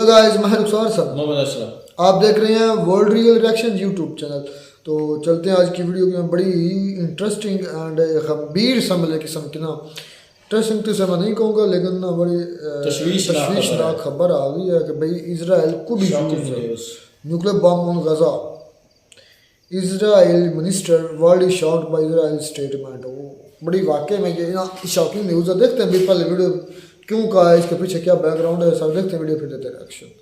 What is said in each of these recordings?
Guys मैं रुखसार साहब मोहम्मद अशरफ। आप देख रहे हैं world real reaction YouTube channel. तो चलते हैं आज की वीडियो की। बड़ी ही इंटरेस्टिंग एंड खबीर समझ किस्म की ना, इंटरेस्टिंग तो इसे मैं नहीं कहूँगा, लेकिन ना बड़ी तशवीशनाक खबर आ गई है कि भाई इसराइल को भी nuclear bomb on Gaza. Israel minister world is shocked by Israel statement. वो बड़ी वाकई में ये ना शॉकिंग न्यूज़ है। देखते हैं भी पहले वीडियो क्यों कहा है, इसके पीछे क्या बैकग्राउंड है, सब देखते हैं वीडियो फिर देते हैं रिएक्शन।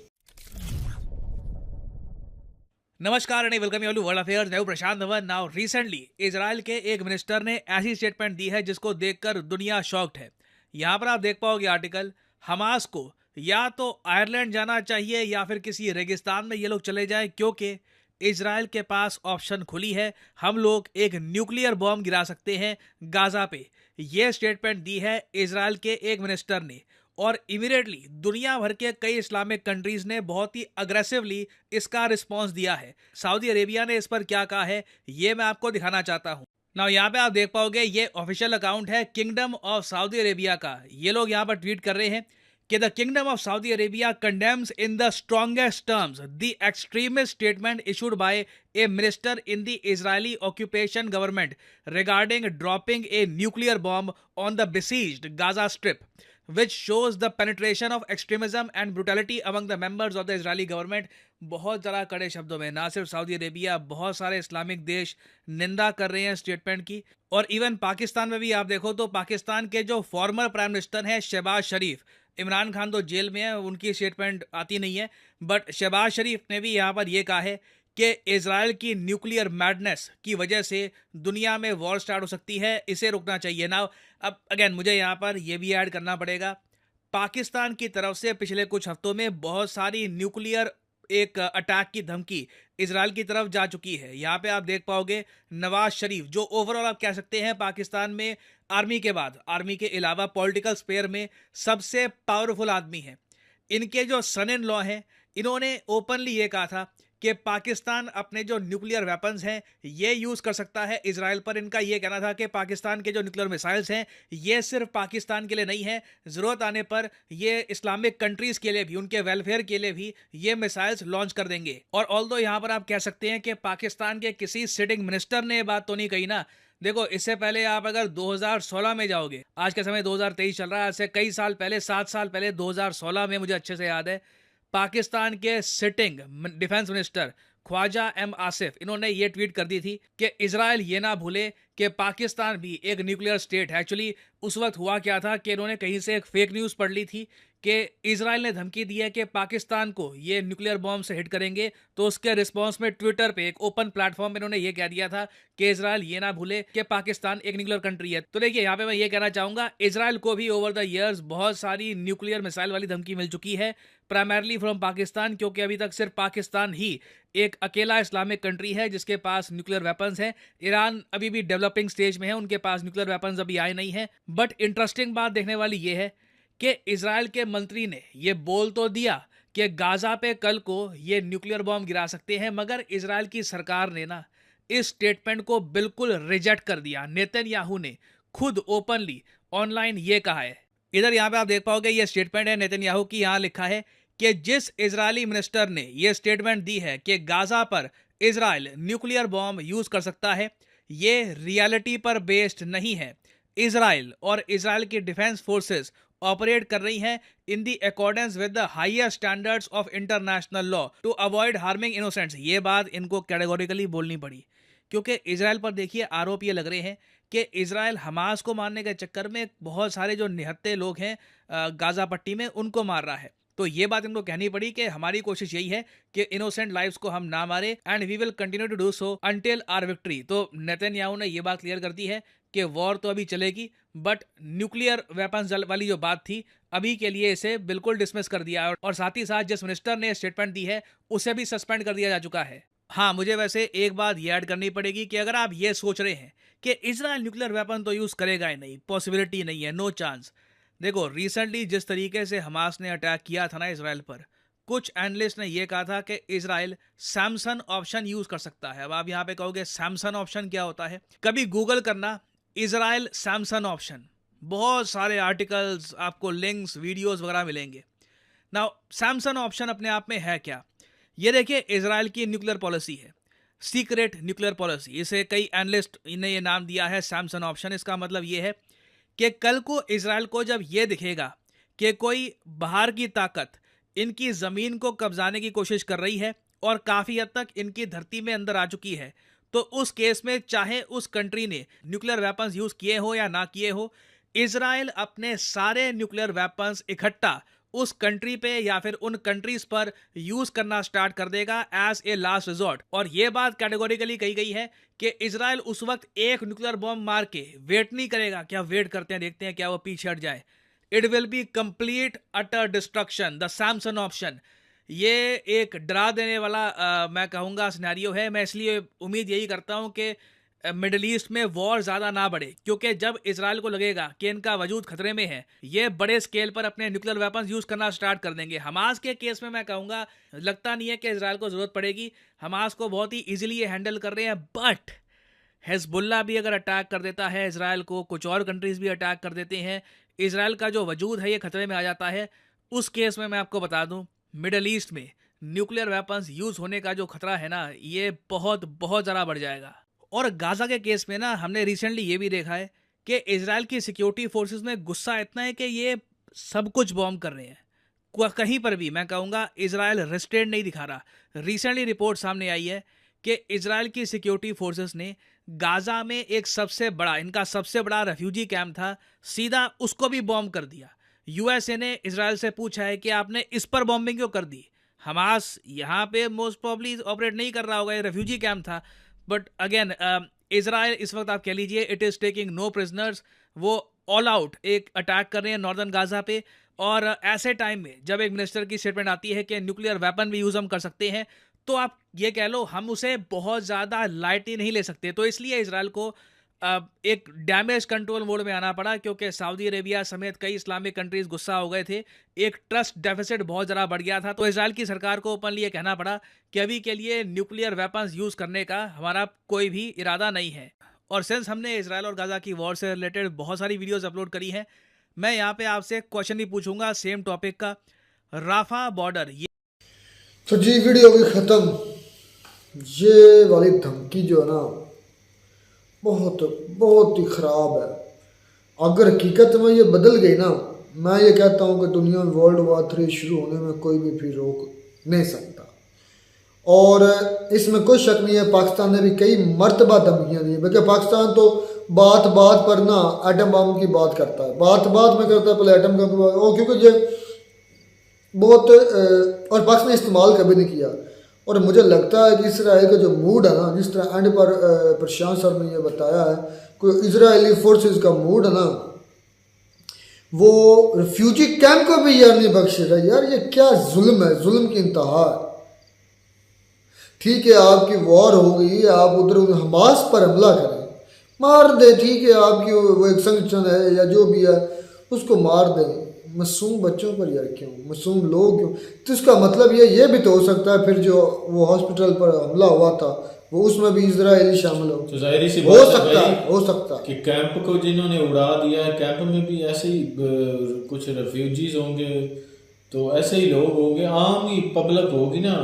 नमस्कार and welcome you all to world affairs. मैं हूं Prashant Dhawan. Now recently Israel के एक मिनिस्टर ने ऐसी स्टेटमेंट दी है जिसको देखकर दुनिया शॉक्ड है। यहां पर आप देख पाओगे आर्टिकल, हमास को या तो आयरलैंड जाना चाहिए या फिर किसी रेगिस्तान में ये लोग चले जाएं, क्योंकि इजराइल के पास ऑप्शन खुली है, हम लोग एक न्यूक्लियर बॉम्ब गिरा सकते हैं गाजा पे। ये स्टेटमेंट दी है इजराइल के एक मिनिस्टर ने, और इमीडिएटली दुनिया भर के कई इस्लामिक कंट्रीज ने बहुत ही अग्रेसिवली इसका रिस्पांस दिया है। सऊदी अरेबिया ने इस पर क्या कहा है ये मैं आपको दिखाना चाहता हूं। नाउ यहाँ पे आप देख पाओगे ये ऑफिशियल अकाउंट है किंगडम ऑफ सऊदी अरेबिया का। ये लोग यहाँ पर ट्वीट कर रहे हैं कि the kingdom of Saudi Arabia condemns in the strongest terms the extremist statement issued by A minister in the Israeli occupation government regarding dropping a nuclear bomb on the besieged Gaza Strip, which shows the penetration of extremism and brutality among the members of the Israeli government। बहुत ज़रा कड़े शब्दों में ना सिर्फ Saudi Arabia, बहुत सारे Islamic देश निंदा कर रहे हैं स्टेटमेंट की। और इवन पाकिस्तान में भी आप देखो तो पाकिस्तान के जो फॉर्मर प्राइम मिनिस्टर हैं शहबाज शरीफ, इमरान खान तो जेल में है, उनकी स्टेटमेंट आती नहीं है, बट शहबाज शरीफ ने भी यहाँ पर यह कहा है कि इजराइल की न्यूक्लियर मैडनेस की वजह से दुनिया में वॉर स्टार्ट हो सकती है, इसे रुकना चाहिए ना। अब अगेन मुझे यहाँ पर यह भी ऐड करना पड़ेगा, पाकिस्तान की तरफ से पिछले कुछ हफ्तों में बहुत सारी न्यूक्लियर एक अटैक की धमकी इजराइल की तरफ जा चुकी है। यहाँ पे आप देख पाओगे नवाज शरीफ, जो ओवरऑल आप कह सकते हैं पाकिस्तान में आर्मी के बाद, आर्मी के अलावा पॉलिटिकल स्पेयर में सबसे पावरफुल आदमी है। इनके जो सन इन लॉ हैं, इन्होंने ओपनली ये कहा था कि पाकिस्तान अपने जो न्यूक्लियर वेपन्स हैं ये यूज़ कर सकता है इजराइल पर। इनका ये कहना था कि पाकिस्तान के जो न्यूक्लियर मिसाइल्स हैं ये सिर्फ पाकिस्तान के लिए नहीं है, ज़रूरत आने पर ये इस्लामिक कंट्रीज़ के लिए भी, उनके वेलफेयर के लिए भी ये मिसाइल्स लॉन्च कर देंगे। और ऑल्दो यहाँ पर आप कह सकते हैं कि पाकिस्तान के किसी सिटिंग मिनिस्टर ने ये बात तो नहीं कही ना। देखो, इससे पहले आप अगर 2016 में जाओगे, आज के समय 2023 चल रहा है, ऐसे कई साल पहले, 7 साल पहले 2016 में, मुझे अच्छे से याद है, पाकिस्तान के sitting defence minister Khawaja M Asif, इन्होंने ये ट्वीट कर दी थी कि इजराइल ये ना भूले कि पाकिस्तान भी एक न्यूक्लियर स्टेट है। एक्चुअली उस वक्त हुआ क्या था कि इन्होंने कहीं से एक फेक न्यूज़ पढ़ ली थी कि इजराइल ने धमकी दी है कि पाकिस्तान को ये न्यूक्लियर बॉम्ब से हिट करेंगे, तो उसके रिस्पांस में ट्विटर पे एक ओपन प्लेटफॉर्म में इन्होंने ये कह दिया था कि इजराइल ये ना भूले कि पाकिस्तान एक न्यूक्लियर कंट्री है। तो देखिए, यहाँ पे मैं ये कहना चाहूँगा, इजराइल को भी ओवर द ईयर्स बहुत सारी न्यूक्लियर मिसाइल वाली धमकी मिल चुकी है, प्राइमरली फ्रॉम पाकिस्तान, क्योंकि अभी तक सिर्फ पाकिस्तान ही एक अकेला इस्लामिक कंट्री है जिसके पास न्यूक्लियर वेपन्स हैं। ईरान अभी भी डेवलपिंग स्टेज में है, उनके पास न्यूक्लियर वेपन्स अभी आए नहीं हैं। बट इंटरेस्टिंग बात देखने वाली ये है कि इजराइल के मंत्री ने ये बोल तो दिया कि गाजा पे कल को ये न्यूक्लियर बॉम्ब गिरा सकते हैं, मगर इजराइल की सरकार ने ना इस स्टेटमेंट को बिल्कुल रिजेक्ट कर दिया। नेतन्याहू ने खुद ओपनली ऑनलाइन ये कहा है। इधर यहाँ पे आप देख पाओगे ये स्टेटमेंट है नेतन्याहू की। यहाँ लिखा है कि जिस इजरायली मिनिस्टर ने ये स्टेटमेंट दी है कि गाजा पर इजराइल न्यूक्लियर बॉम्ब यूज कर सकता है, ये रियलिटी पर बेस्ड नहीं है। इजराइल और इजराइल की डिफेंस फोर्सेस ऑपरेट कर रही हैं in the accordance with the highest standards of international law to avoid harming innocents. ये बात इनको कैटेगोरिकली बोलनी पड़ी, क्योंकि इजराइल पर देखिए आरोप ये लग रहे हैं कि इजराइल हमास को मारने के चक्कर में बहुत सारे जो निहत्थे लोग हैं गाजा पट्टी में, उनको मार रहा है। तो ये बात इनको कहनी पड़ी कि हमारी कोशिश यही है कि इनोसेंट लाइव्स को हम ना मारे, and we will continue to do so until our victory. तो नेतन्याहू ने ये बात क्लियर कर दी है कि वॉर तो अभी चलेगी, बट न्यूक्लियर वेपन्स वाली जो बात थी अभी के लिए इसे बिल्कुल डिसमिस कर दिया। और साथ ही साथ जिस मिनिस्टर ने स्टेटमेंट दी है उसे भी सस्पेंड कर दिया जा चुका है। हाँ, मुझे वैसे एक बात ये ऐड करनी पड़ेगी कि अगर आप ये सोच रहे हैं कि इजराइल न्यूक्लियर वेपन तो यूज़ करेगा ही नहीं, पॉसिबिलिटी नहीं है, नो चांस। देखो, रिसेंटली जिस तरीके से हमास ने अटैक किया था ना इजराइल पर, कुछ एनालिस्ट ने यह कहा था कि इजराइल सैमसन ऑप्शन यूज कर सकता है। अब आप यहाँ पे कहोगे सैमसन ऑप्शन क्या होता है, कभी गूगल करना इजराइल सैमसन ऑप्शन, बहुत सारे आर्टिकल्स, आपको लिंक्स, वीडियोस वगैरह मिलेंगे। नाउ सैमसन ऑप्शन अपने आप में है क्या? ये देखिए, इजराइल की न्यूक्लियर पॉलिसी है, सीक्रेट न्यूक्लियर पॉलिसी। इसे कई एनालिस्ट ने ये नाम दिया है सैमसन ऑप्शन। इसका मतलब ये है कि कल को इजराइल को जब ये दिखेगा कि कोई बाहर की ताकत इनकी ज़मीन को कब्जाने की कोशिश कर रही है और काफ़ी हद तक इनकी धरती में अंदर आ चुकी है, तो उस केस में चाहे उस कंट्री ने न्यूक्लियर वेपन्स यूज़ किए हो या ना किए हो, इजराइल अपने सारे न्यूक्लियर वेपन्स इकट्ठा उस कंट्री पे या फिर उन कंट्रीज पर यूज करना स्टार्ट कर देगा एज ए लास्ट रिजॉर्ट। और ये बात कैटेगोरिकली कही गई है कि इजराइल उस वक्त एक न्यूक्लियर बॉम्ब मार के वेट नहीं करेगा। क्या वेट करते हैं, देखते हैं क्या वो पीछे हट जाए। It will be complete utter destruction, the Samson option. ये एक डरा देने वाला मैं कहूँगा सिनेरियो है। मैं इसलिए उम्मीद यही करता हूँ कि मिडल ईस्ट में वॉर ज़्यादा ना बढ़े, क्योंकि जब इजराइल को लगेगा कि इनका वजूद खतरे में है, ये बड़े स्केल पर अपने न्यूक्लियर वेपन्स यूज़ करना स्टार्ट कर देंगे। हमास के केस में मैं कहूँगा लगता नहीं है कि इजराइल को ज़रूरत पड़ेगी। हमास को बहुत ही ईजिली ये हैंडल कर रहे हैं। बट हिजबुल्ला भी अगर अटैक कर देता है इजराइल को, कुछ और कंट्रीज़ भी अटैक कर देते हैं, इजराइल का जो वजूद है ये खतरे में आ जाता है। उस केस में मैं आपको बता दूँ, मिडल ईस्ट में न्यूक्लियर वेपन्स यूज़ होने का जो खतरा है ना, ये बहुत बहुत ज़्यादा बढ़ जाएगा। और गाज़ा के केस में ना हमने रिसेंटली ये भी देखा है कि इजराइल की सिक्योरिटी फोर्सेस में गुस्सा इतना है कि ये सब कुछ बॉम्ब कर रहे हैं। कहीं पर भी मैं कहूँगा इजराइल रेस्ट्रेंट नहीं दिखा रहा। रिसेंटली रिपोर्ट सामने आई है कि इजराइल की सिक्योरिटी फोर्सेस ने गाज़ा में एक इनका सबसे बड़ा रेफ्यूजी कैंप था, सीधा उसको भी बॉम्ब कर दिया। यूएसए ने इजराइल से पूछा है कि आपने इस पर बॉम्बिंग क्यों कर दी। हमास यहाँ पे मोस्ट प्रॉब्ली ऑपरेट नहीं कर रहा होगा, ये रेफ्यूजी कैंप था। बट अगेन इजराइल इस वक्त आप कह लीजिए it is taking no prisoners. वो ऑल आउट एक अटैक कर रहे हैं नॉर्दर्न गाज़ा पे। और ऐसे टाइम में जब एक मिनिस्टर की स्टेटमेंट आती है कि न्यूक्लियर वेपन भी यूज़ हम कर सकते हैं, तो आप ये कह लो हम उसे बहुत ज़्यादा लाइटली नहीं ले सकते। तो इसलिए इजराइल को एक डैमेज कंट्रोल मोड में आना पड़ा, क्योंकि सऊदी अरेबिया समेत कई इस्लामिक कंट्रीज गुस्सा हो गए थे। एक ट्रस्ट डेफिसिट बहुत ज़्यादा बढ़ गया था। तो इजराइल की सरकार को ओपनली ये कहना पड़ा कि अभी के लिए न्यूक्लियर वेपन्स यूज़ करने का हमारा कोई भी इरादा नहीं है। और सिंस हमने इजराइल और गाज़ा की वॉर से रिलेटेड बहुत सारी वीडियोज़ अपलोड करी हैं, मैं यहाँ पे आपसे क्वेश्चन भी पूछूंगा सेम टॉपिक का। राफा बॉर्डर, ये तो जी वीडियो होगी ख़त्म। ये वाली धमकी जो है ना बहुत बहुत ही ख़राब है। अगर हकीकत में ये बदल गई ना, मैं ये कहता हूँ कि दुनिया में वर्ल्ड वार 3 शुरू होने में कोई भी फिर रोक नहीं सकता। और इसमें कोई शक नहीं है, पाकिस्तान ने भी कई मरतबा धमकियाँ दी। बल्कि पाकिस्तान तो बात बात पर ना एटम बम की बात करता है, बात बात में करता है पहले एटम बम की बात। और क्योंकि ये बहुत और पाकिस्तान ने इस्तेमाल कभी नहीं किया। और मुझे लगता है कि इसराइल का जो मूड है ना, जिस तरह एंड पर प्रशांत सर ने ये बताया है, कोई इजरायली फोर्सेस का मूड है ना, वो रिफ्यूजी कैंप को भी यार नहीं बख्शेगा। यार ये क्या जुल्म है, जुल्म की इंतहा है। ठीक है आपकी वॉर हो गई, आप उधर हमास पर हमला करें, मार दे, ठीक है आपकी वो एक संगठन है या जो भी है उसको मार दें, मासूम बच्चों पर यार क्यों, मासूम लोग क्यों। तो इसका मतलब ये भी तो हो सकता है फिर जो वो हॉस्पिटल पर हमला हुआ था वो उसमें भी इजरायली शामिल हो। तो जाहिर सी हो सकता है कि कैंप को जिन्होंने उड़ा दिया है, कैंप में भी ऐसे ही कुछ रेफ्यूजीज होंगे, तो ऐसे ही लोग होंगे, आम ही पब्लिक होगी ना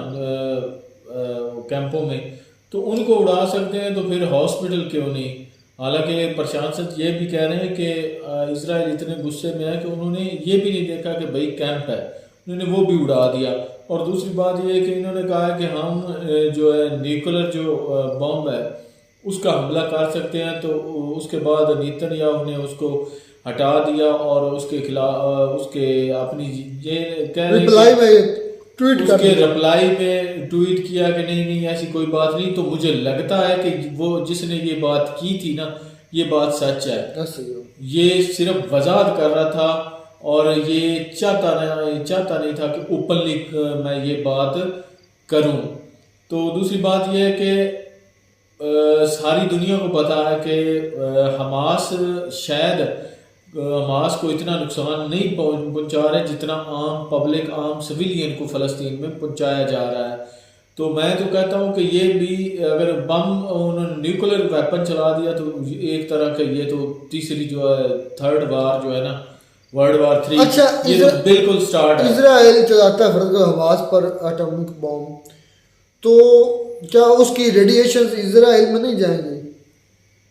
कैंपों में, तो उनको उड़ा सकते हैं। तो फिर हॉस्पिटल क्यों नहीं। हालांकि प्रशांत सच ये भी कह रहे हैं कि इजराइल इतने गुस्से में है कि उन्होंने ये भी नहीं देखा कि भाई कैंप है, उन्होंने वो भी उड़ा दिया। और दूसरी बात ये है कि इन्होंने कहा है कि हम जो है न्यूक्लियर जो बॉम्ब है उसका हमला कर सकते हैं। तो उसके बाद नेतन्याहू ने उसको हटा दिया और उसके खिलाफ उसके अपनी ये कह रहे उसके रिप्लाई में ट्वीट किया कि नहीं ऐसी कोई बात नहीं। तो मुझे लगता है कि वो जिसने ये बात की थी ना, ये बात सच है। ये सिर्फ वजाहत कर रहा था और ये चाहता नहीं था कि ओपनली मैं ये बात करूं। तो दूसरी बात ये है कि सारी दुनिया को पता है कि हमास शायद हमास को इतना नुकसान नहीं पहुंचा रहे जितना आम पब्लिक, आम सिविलियन को फ़लस्तीन में पहुंचाया जा रहा है। तो मैं तो कहता हूं कि ये भी अगर बम उन्होंने न्यूक्लियर वेपन चला दिया तो एक तरह का ये तो तीसरी जो है थर्ड वार जो है ना वर्ल्ड वार 3 अच्छा, ये तो बिल्कुल स्टार्ट है। इजराइल चलाता है फर्ज हमास पर एटॉमिक बॉम्ब, तो क्या उसकी रेडिएशन इजराइल में नहीं जाएंगे?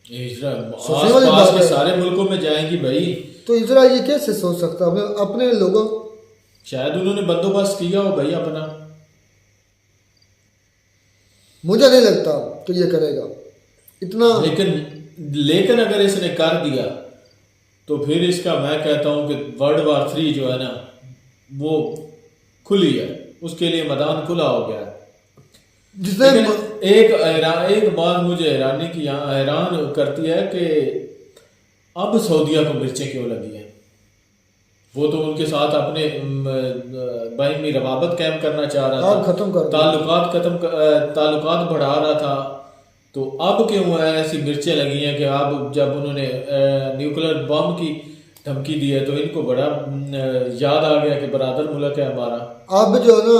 इजराइल सोचने वाली आसपास बात के है। सारे मुल्कों में जाएंगी भाई। तो इजराइल ये कैसे सोच सकता है अपने लोगों? शायद उन्होंने बंदोबस्त किया हो भाई अपना। मुझे नहीं लगता कि ये करेगा इतना। लेकिन अगर इसने कर दिया तो फिर इसका मैं कहता हूं कि वर्ल्ड वार 3 जो है ना वो खुली है, उसके लिए मैदान खुला हो गया है। जिसने लेकिन एक बात मुझे हैरान करती है कि अब सऊदीया को मिर्चें क्यों लगी हैं। वो तो उनके साथ अपने बाहिमी रवाबत कायम करना चाह रहा था, खत्म कर ताल्लुकात बढ़ा रहा था, तो अब क्यों है ऐसी मिर्चें लगी हैं कि अब जब उन्होंने न्यूक्लियर बम की धमकी दी है तो इनको बड़ा याद आ गया कि बरादर मुल्क है हमारा। अब जो है ना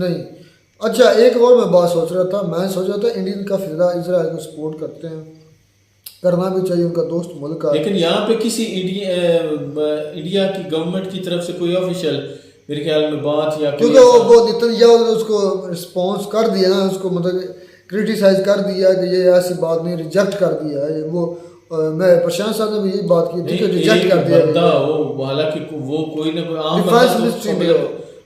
नहीं। अच्छा, एक और मैं बात सोच रहा था, मैं सोच रहा था इंडियन का फिजा इजराइल को सपोर्ट करते हैं, करना भी चाहिए, उनका दोस्त मुल्क है। लेकिन यहाँ पे किसी इंडिया की गवर्नमेंट की तरफ से कोई ऑफिशियल मेरे ख्याल में बात या क्योंकि वो नेतन्याहू ने उसको रिस्पॉन्स कर दिया ना, उसको मतलब क्रिटिसाइज कर दिया कि ये ऐसी बात नहीं, रिजेक्ट कर दिया है वो। मैं प्रशांत साहब ने भी यही बात की थी कि रिजेक्ट कर दिया वो, हालांकि वो कोई ना कोई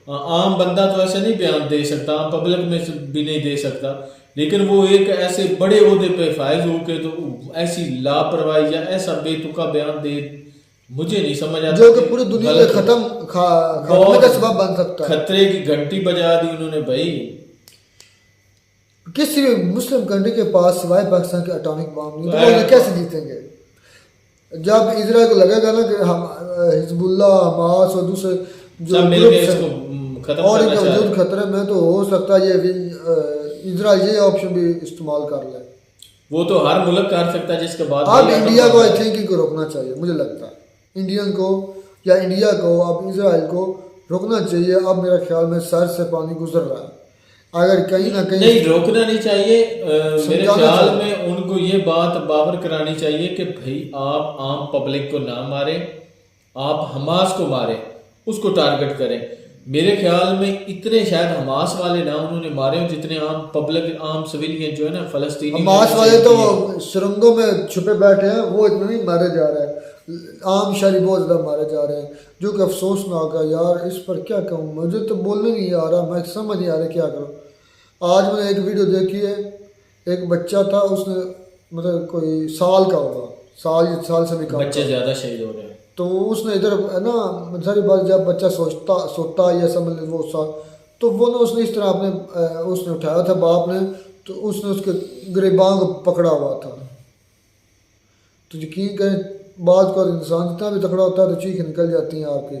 आम बंदा तो ऐसे नहीं बयान दे सकता, आम पब्लिक में भी नहीं दे सकता, लेकिन वो एक ऐसे बड़े ओहदे पे फायज होके तो ऐसी लापरवाही या ऐसा बेतुका बयान दे, मुझे नहीं समझ आता, जो कि पूरी दुनिया में खत्म का सबब बन सकता है। खतरे की घंटी बजा दी उन्होंने भाई। किसी भी मुस्लिम कंट्री के पास सिवाय पाकिस्तान के एटॉमिक बम नहीं, तो वो कैसे जीतेंगे? जब इजराइल को लगेगा ना कि हम हिजबुल्लाह, हमास और दूसरे जो और इनका वजूद खतरे में, तो हो सकता है ये इजराइल ये ऑप्शन भी इस्तेमाल कर ले। वो तो हर मुल्क कर सकता है जिसके बाद अब इंडिया को आई थिंक इनको रोकना चाहिए, मुझे लगता है इंडियन को या इंडिया को अब इजराइल को रोकना चाहिए। अब मेरा ख्याल में सर से पानी गुजर रहा है, अगर कहीं ना कहीं नहीं रोकना नहीं चाहिए। मेरे ख्याल में उनको ये बात बावर करानी चाहिए कि भाई आप आम पब्लिक को ना मारे, आप हमास को मारे, उसको टारगेट करें। मेरे ख्याल में इतने शायद हमास वाले ना उन्होंने मारे हो जितने आम पब्लिक, आम सिविलियन जो है ना फलस्तीनी। हमास वाले तो वो सुरंगों में छुपे बैठे हैं, वो इतने नहीं मारे जा रहे हैं, आम शहरी बहुत ज़्यादा मारे जा रहे हैं, जो कि अफसोसनाक है यार। इस पर क्या कहूँ, मुझे तो बोलने नहीं आ रहा, मैं समझ नहीं आ रहा क्या करूँ। आज मैंने एक वीडियो देखी है, एक बच्चा था, उसने मतलब कोई साल का होगा, साल से भी कम, बच्चे ज़्यादा शहीद हो रहे हैं, तो उसने इधर है ना सारी बात, जब बच्चा सोता या समझ ले वो साल, तो वो ना उसने इस तरह अपने उसने उठाया था बाप ने, तो उसने उसके गिरबान को पकड़ा हुआ था। तो यकीन करें बात को इंसान जितना भी तकड़ा होता है तो चीख निकल जाती हैं आपकी।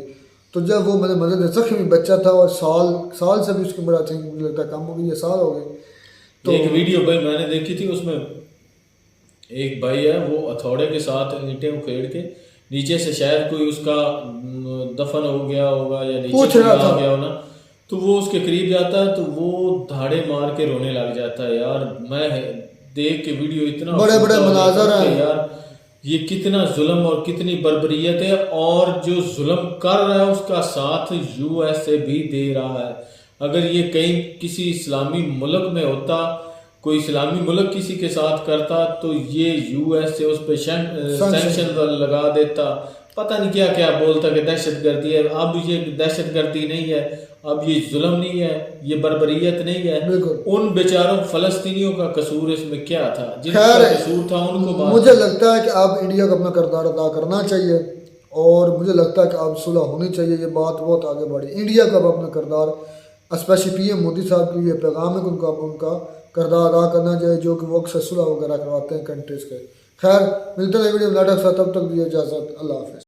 तो जब वो मैंने मदद जख्मी बच्चा था और साल से भी उसकी उम्र आई थिंक मुझे लगता है कम हो गई, ये साल हो गए। तो एक वीडियो भाई मैंने देखी थी, उसमें एक भाई है वो हथौड़े के साथ ईंटें उखेड़ के नीचे से शायद कोई उसका दफन हो गया होगा या नीचे आ गया हो ना, तो वो उसके करीब जाता है तो वो धाड़े मार के रोने लग जाता है। यार मैं देख के वीडियो इतना बड़े बड़े मनाजर हैं यार, ये कितना जुल्म और कितनी बर्बरियत है, और जो जुल्म कर रहा है उसका साथ यूएसए भी दे रहा है। अगर ये कहीं किसी इस्लामी मुल्क में होता, कोई इस्लामी मुल्क किसी के साथ करता, तो ये यूएसए उस पर सैंक्शन लगा देता, पता नहीं क्या क्या बोलता कि दहशतगर्दी है। अब ये दहशतगर्दी नहीं है, अब ये जुल्म नहीं है, ये बर्बरियत नहीं है। उन बेचारों फलस्तीनियों का कसूर इसमें क्या था, जिनका कसूर था उनको मुझे लगता है कि अब इंडिया को अपना किरदार अदा करना चाहिए, और मुझे लगता है कि अब सुलह होनी चाहिए। ये बात बहुत आगे बढ़ी, इंडिया का अब अपना किरदार, स्पेशली पीएम मोदी साहब की ये पैगाम है कि उनको अब उनका किरदार अदा करना चाहिए, जो कि वो अक्सर सुलह वगैरह करवाते हैं कंट्रीज़ के। खैर मिलते हैं वीडियो में, तब तक दिए इजाज़त, अल्लाह हाफ़िज़।